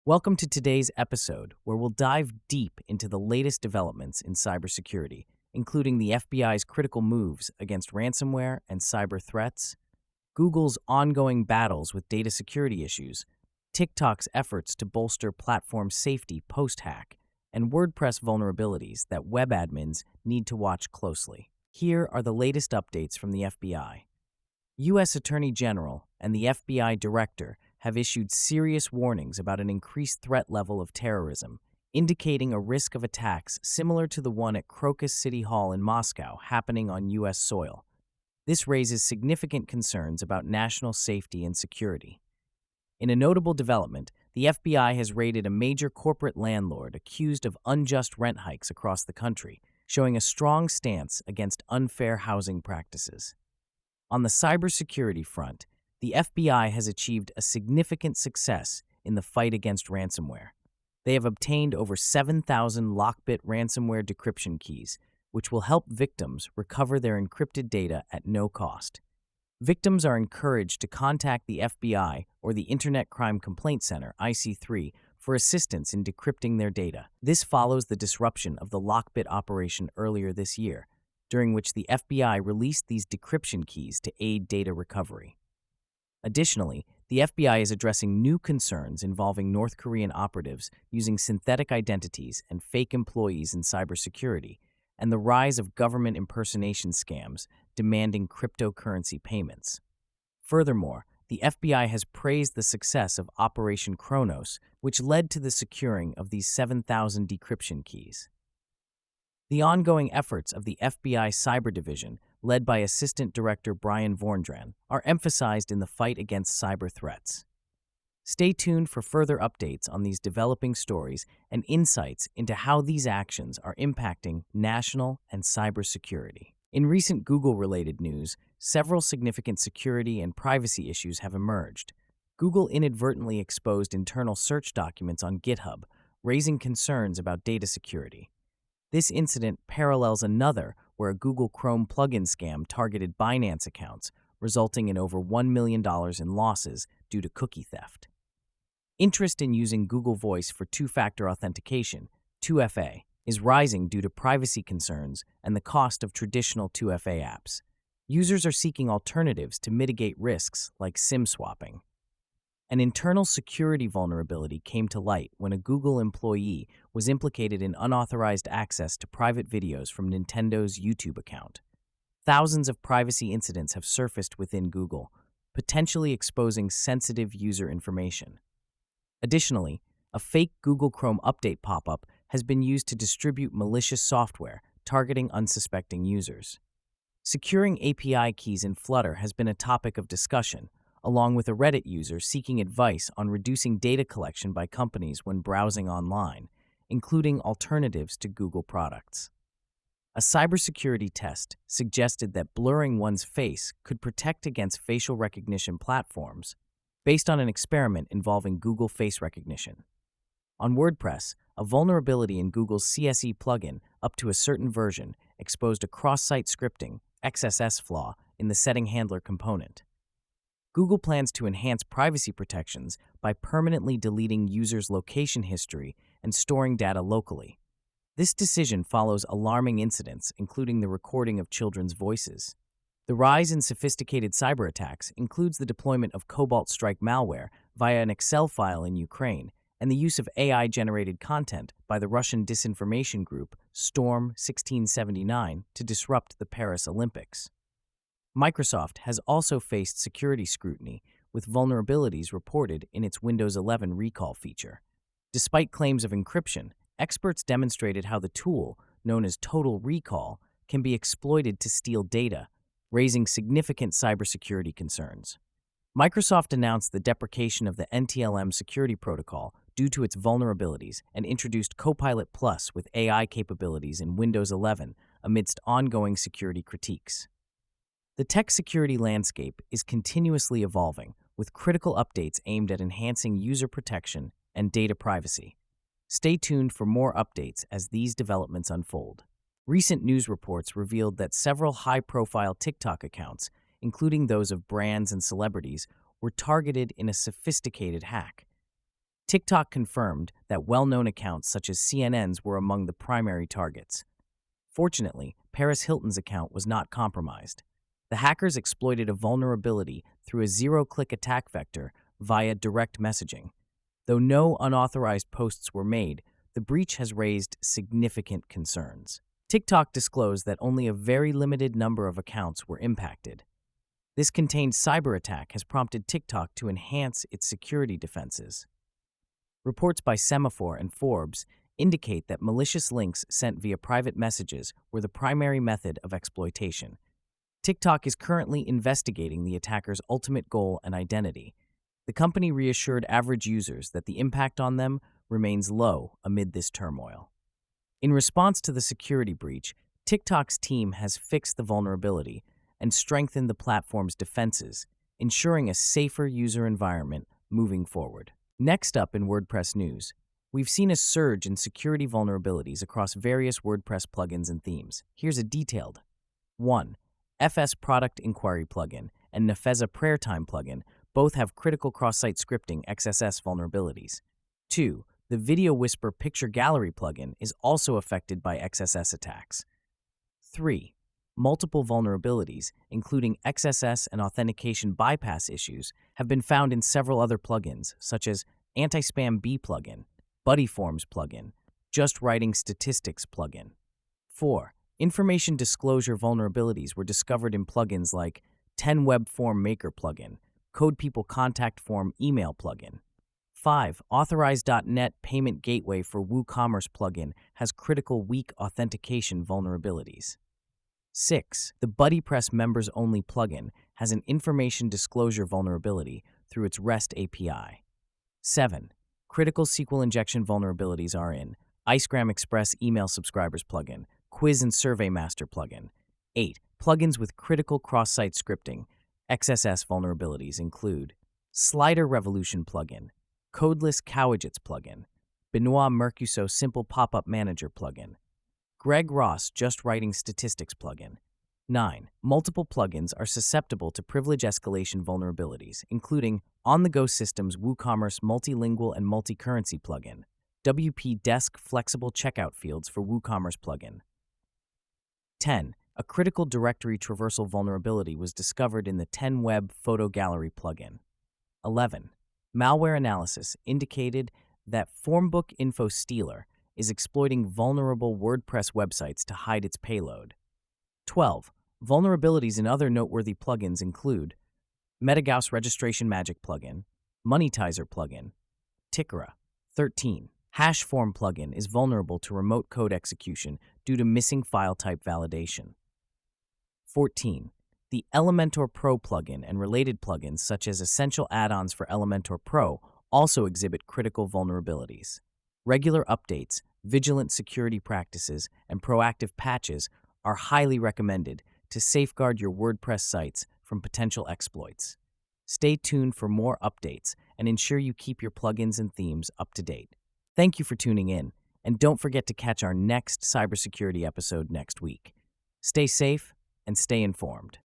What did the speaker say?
Welcome to today's episode, where we'll dive deep into the latest developments in cybersecurity, including the FBI's critical moves against ransomware and cyber threats, Google's ongoing battles with data security issues, TikTok's efforts to bolster platform safety post-hack, and WordPress vulnerabilities that web admins need to watch closely. Here are the latest updates from the FBI. U.S. Attorney General and the FBI Director have issued serious warnings about an increased threat level of terrorism, indicating a risk of attacks similar to the one at Crocus City Hall in Moscow happening on U.S. soil. This raises significant concerns about national safety and security. In a notable development, the FBI has raided a major corporate landlord accused of unjust rent hikes across the country, showing a strong stance against unfair housing practices. On the cybersecurity front, the FBI has achieved a significant success in the fight against ransomware. They have obtained over 7,000 lockbit ransomware decryption keys, which will help victims recover their encrypted data at no cost. Victims are encouraged to contact the FBI or the Internet Crime Complaint Center, IC3, for assistance in decrypting their data. This follows the disruption of the lockbit operation earlier this year, during which the FBI released these decryption keys to aid data recovery. Additionally, the FBI is addressing new concerns involving North Korean operatives using synthetic identities and fake employees in cybersecurity, and the rise of government impersonation scams demanding cryptocurrency payments. Furthermore, the FBI has praised the success of Operation Kronos, which led to the securing of these 7,000 decryption keys. The ongoing efforts of the FBI Cyber Division, led by Assistant Director Brian Vorndran, are emphasized in the fight against cyber threats. Stay tuned for further updates on these developing stories and insights into how these actions are impacting national and cybersecurity. In recent Google-related news, several significant security and privacy issues have emerged. Google inadvertently exposed internal search documents on GitHub, raising concerns about data security. This incident parallels another where a Google Chrome plugin scam targeted Binance accounts, resulting in over $1 million in losses due to cookie theft. Interest in using Google Voice for two-factor authentication, 2FA, is rising due to privacy concerns and the cost of traditional 2FA apps. Users are seeking alternatives to mitigate risks like SIM swapping. An internal security vulnerability came to light when a Google employee was implicated in unauthorized access to private videos from Nintendo's YouTube account. Thousands of privacy incidents have surfaced within Google, potentially exposing sensitive user information. Additionally, a fake Google Chrome update pop-up has been used to distribute malicious software targeting unsuspecting users. Securing API keys in Flutter has been a topic of discussion, along with a Reddit user seeking advice on reducing data collection by companies when browsing online, including alternatives to Google products. A cybersecurity test suggested that blurring one's face could protect against facial recognition platforms, based on an experiment involving Google Face Recognition. On WordPress, a vulnerability in Google's CSE plugin up to a certain version exposed a cross-site scripting (XSS) flaw in the setting handler component. Google plans to enhance privacy protections by permanently deleting users' location history and storing data locally. This decision follows alarming incidents, including the recording of children's voices. The rise in sophisticated cyber attacks includes the deployment of Cobalt Strike malware via an Excel file in Ukraine and the use of AI-generated content by the Russian disinformation group Storm 1679 to disrupt the Paris Olympics. Microsoft has also faced security scrutiny, with vulnerabilities reported in its Windows 11 recall feature. Despite claims of encryption, experts demonstrated how the tool, known as Total Recall, can be exploited to steal data, raising significant cybersecurity concerns. Microsoft announced the deprecation of the NTLM security protocol due to its vulnerabilities and introduced Copilot Plus with AI capabilities in Windows 11 amidst ongoing security critiques. The tech security landscape is continuously evolving, with critical updates aimed at enhancing user protection and data privacy. Stay tuned for more updates as these developments unfold. Recent news reports revealed that several high-profile TikTok accounts, including those of brands and celebrities, were targeted in a sophisticated hack. TikTok confirmed that well-known accounts such as CNN's were among the primary targets. Fortunately, Paris Hilton's account was not compromised. The hackers exploited a vulnerability through a zero-click attack vector via direct messaging. Though no unauthorized posts were made, the breach has raised significant concerns. TikTok disclosed that only a very limited number of accounts were impacted. This contained cyber attack has prompted TikTok to enhance its security defenses. Reports by Semaphore and Forbes indicate that malicious links sent via private messages were the primary method of exploitation. TikTok is currently investigating the attacker's ultimate goal and identity. The company reassured average users that the impact on them remains low amid this turmoil. In response to the security breach, TikTok's team has fixed the vulnerability and strengthened the platform's defenses, ensuring a safer user environment moving forward. Next up in WordPress news, we've seen a surge in security vulnerabilities across various WordPress plugins and themes. Here's a detailed 1. FS Product Inquiry plugin and Nefeza Prayer Time plugin both have critical cross-site scripting XSS vulnerabilities. 2. The Video Whisper Picture Gallery plugin is also affected by XSS attacks. 3. Multiple vulnerabilities, including XSS and authentication bypass issues, have been found in several other plugins, such as Anti-Spam B plugin, Buddy Forms plugin, Just Writing Statistics plugin. 4. Information disclosure vulnerabilities were discovered in plugins like 10 Web Form Maker plugin, Code People Contact Form email plugin. 5. Authorize.net Payment Gateway for WooCommerce plugin has critical weak authentication vulnerabilities. 6. The BuddyPress Members Only plugin has an information disclosure vulnerability through its REST API. 7. Critical SQL injection vulnerabilities are in Icegram Express Email Subscribers plugin, Quiz and Survey Master plugin. 8. Plugins with critical cross-site scripting XSS vulnerabilities include Slider Revolution plugin, Codeless Cowidgets plugin, Benoit Mercuso Simple Pop-Up Manager plugin, Greg Ross Just Writing Statistics plugin. 9. Multiple plugins are susceptible to privilege escalation vulnerabilities, including On-the-Go Systems WooCommerce Multilingual and Multi-Currency plugin, WP Desk Flexible Checkout Fields for WooCommerce plugin. 10. A critical directory traversal vulnerability was discovered in the 10 Web Photo Gallery plugin. 11. Malware analysis indicated that Formbook Info Stealer is exploiting vulnerable WordPress websites to hide its payload. 12. Vulnerabilities in other noteworthy plugins include Metagauss Registration Magic plugin, Monetizer plugin, Tikra. 13. Hashform plugin is vulnerable to remote code execution due to missing file type validation. 14. The Elementor Pro plugin and related plugins such as essential add-ons for Elementor Pro also exhibit critical vulnerabilities. Regular updates, vigilant security practices, and proactive patches are highly recommended to safeguard your WordPress sites from potential exploits. Stay tuned for more updates and ensure you keep your plugins and themes up to date. Thank you for tuning in, and don't forget to catch our next cybersecurity episode next week. Stay safe and stay informed.